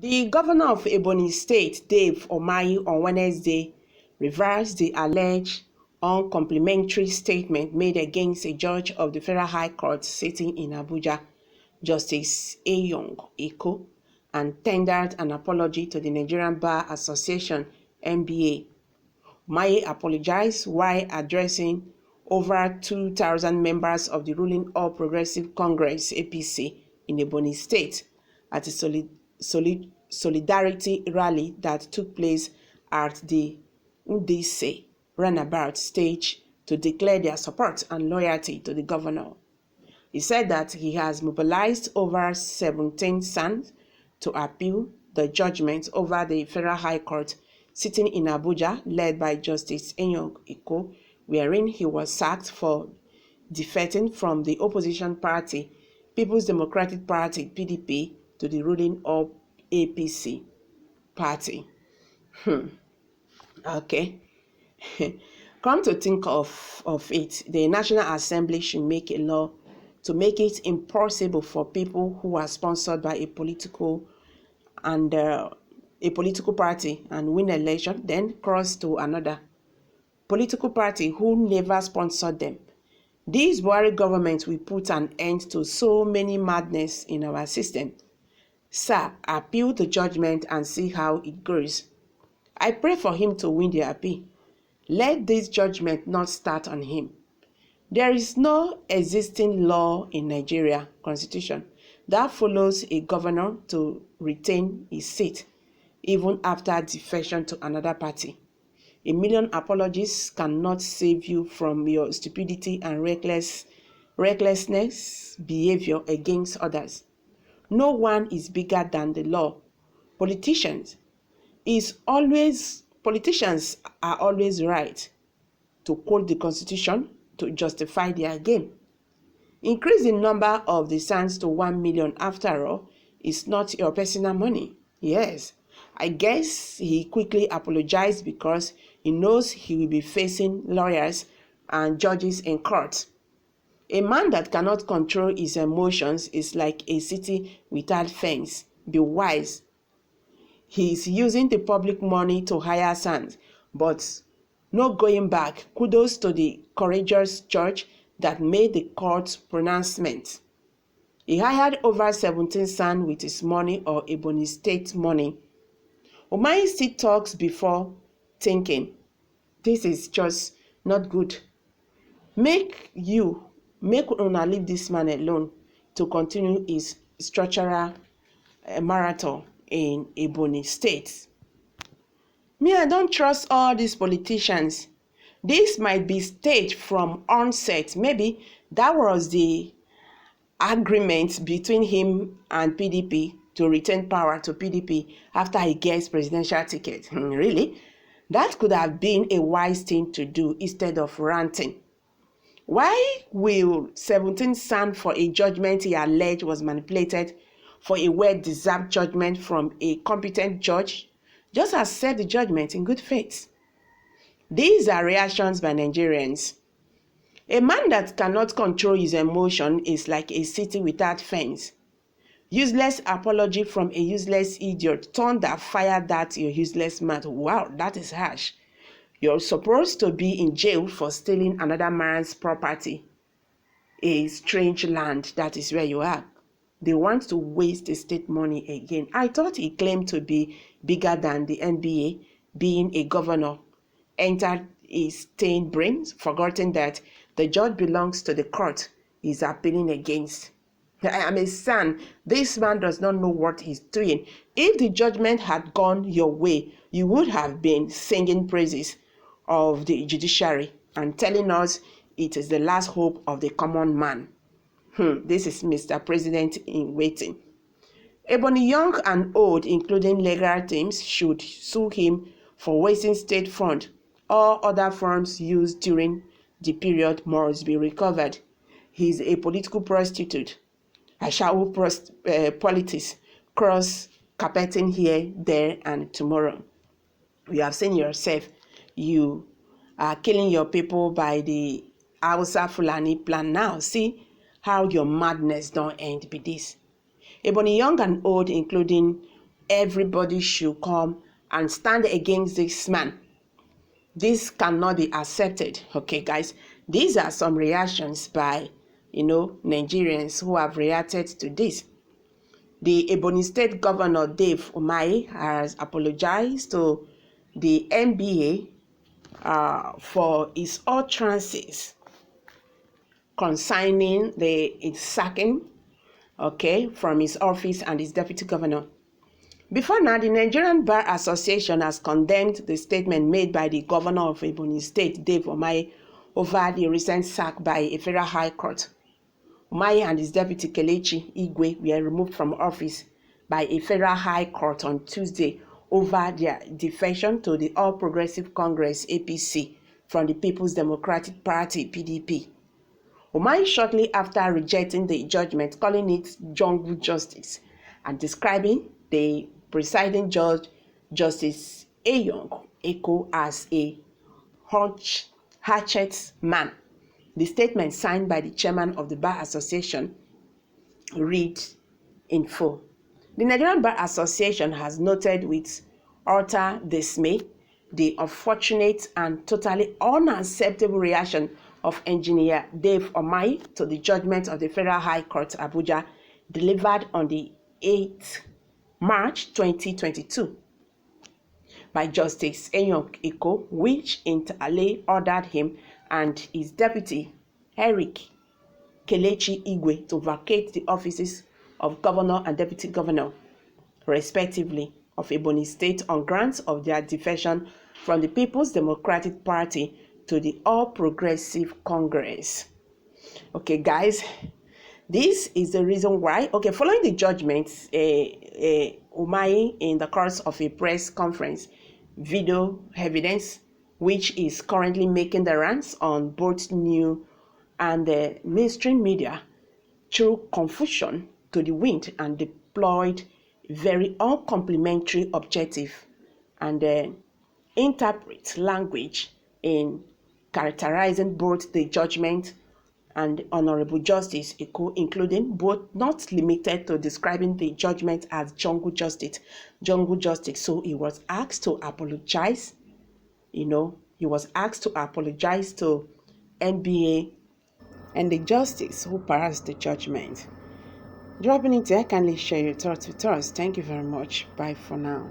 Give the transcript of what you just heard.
The governor of Ebonyi State, Dave Umahi, on Wednesday reversed the alleged uncomplimentary statement made against a judge of the Federal High Court sitting in Abuja, Justice Eyong Eko, and tendered an apology to the Nigerian Bar Association (NBA). Umahi apologized while addressing over 2,000 members of the ruling All Progressive Congress (APC) in Ebonyi State at a solidarity rally that took place at the Udise runabout stage to declare their support and loyalty to the governor. He said that he has mobilized over 17 SANs to appeal the judgment over the Federal High Court sitting in Abuja, led by Justice Eyong Eko, wherein he was sacked for defecting from the opposition party, People's Democratic Party (PDP), to the ruling APC party. Okay. Come to think of it, the National Assembly should make a law to make it impossible for people who are sponsored by a political party and win election, then cross to another political party who never sponsored them. This Buhari government will put an end to so many madness in our system. Sir, appeal the judgment and see how it goes. I pray for him to win the appeal. Let this judgment not start on him. There is no existing law in Nigeria constitution that follows a governor to retain his seat even after defection to another party. A million apologies cannot save you from your stupidity and recklessness behavior against others. No one is bigger than the law. Politicians are always right to quote the constitution to justify their game. Increase the number of the SANs to 1 million after all is not your personal money. Yes, I guess he quickly apologized because he knows he will be facing lawyers and judges in court. A man that cannot control his emotions is like a city without fence. Be wise. He is using the public money to hire SANs, but no going back. Kudos to the courageous judge that made the court pronouncement. He hired over 17 SANs with his money or Ebonyi State money. Umahi still talks before thinking. This is just not good. Make una leave this man alone to continue his structural marathon in Ebonyi State. Me, I don't trust all these politicians. This might be staged from onset. Maybe that was the agreement between him and PDP to retain power to PDP after he gets presidential ticket. Really? That could have been a wise thing to do instead of ranting. Why will 17 stand for a judgment he alleged was manipulated for a well-deserved judgment from a competent judge? Just accept the judgment in good faith. These are reactions by Nigerians. A man that cannot control his emotion is like a city without fence. Useless apology from a useless idiot. Thunder, fire that, you useless man. Wow, that is harsh. You're supposed to be in jail for stealing another man's property. A strange land, that is where you are. They want to waste the state money again. I thought he claimed to be bigger than the NBA, being a governor. Entered his stained brains, forgetting that the judge belongs to the court he's appealing against. I am a son. This man does not know what he's doing. If the judgment had gone your way, you would have been singing praises of the judiciary and telling us it is the last hope of the common man. This is Mr. President in waiting. Ebonyi young and old, including legal teams, should sue him for wasting state fund. All other funds used during the period must be recovered. He is a political prostitute. Ashawo politics, cross-carpeting here, there, and tomorrow. You have seen yourself. You are killing your people by the Hausa Fulani plan now. See how your madness don't end with this. Ebonyi young and old, including everybody should come and stand against this man. This cannot be accepted. Okay, guys, these are some reactions by, Nigerians who have reacted to this. The Ebonyi State Governor Dave Umahi has apologized to the NBA for his utterances concerning its sacking, from his office and his deputy governor. Before now, the Nigerian Bar Association has condemned the statement made by the governor of Ebonyi State, Dave Umahi, over the recent sack by a federal high court. Umahi and his deputy Kelechi Igwe were removed from office by a federal high court on Tuesday over their defection to the All Progressive Congress (APC) from the People's Democratic Party (PDP). Umahi shortly after rejecting the judgment, calling it jungle justice, and describing the presiding judge, Justice Eyong Eko, as a hatchet man. The statement signed by the chairman of the Bar Association read in full. The Nigerian Bar Association has noted with utter dismay the unfortunate and totally unacceptable reaction of Engineer Dave Umahi to the judgment of the Federal High Court, Abuja, delivered on the 8th March 2022 by Justice Eyong Eko, which inter-alia ordered him and his deputy, Eric Kelechi Igwe, to vacate the offices of governor and deputy governor, respectively, of Ebonyi State on grounds of their defection from the People's Democratic Party to the All Progressive Congress. Okay, guys, this is the reason why. Okay, following the judgment, Umahi, in the course of a press conference, video evidence, which is currently making the rounds on both new and mainstream media, threw confusion to the wind and deployed very uncomplimentary objective and interpret language in characterizing both the judgment and Honorable Justice Eko, including but not limited to describing the judgment as jungle justice. So he was asked to apologize. He was asked to apologize to NBA and the justice who passed the judgment. Dropping it here, kindly share your thoughts with us. Thank you very much. Bye for now.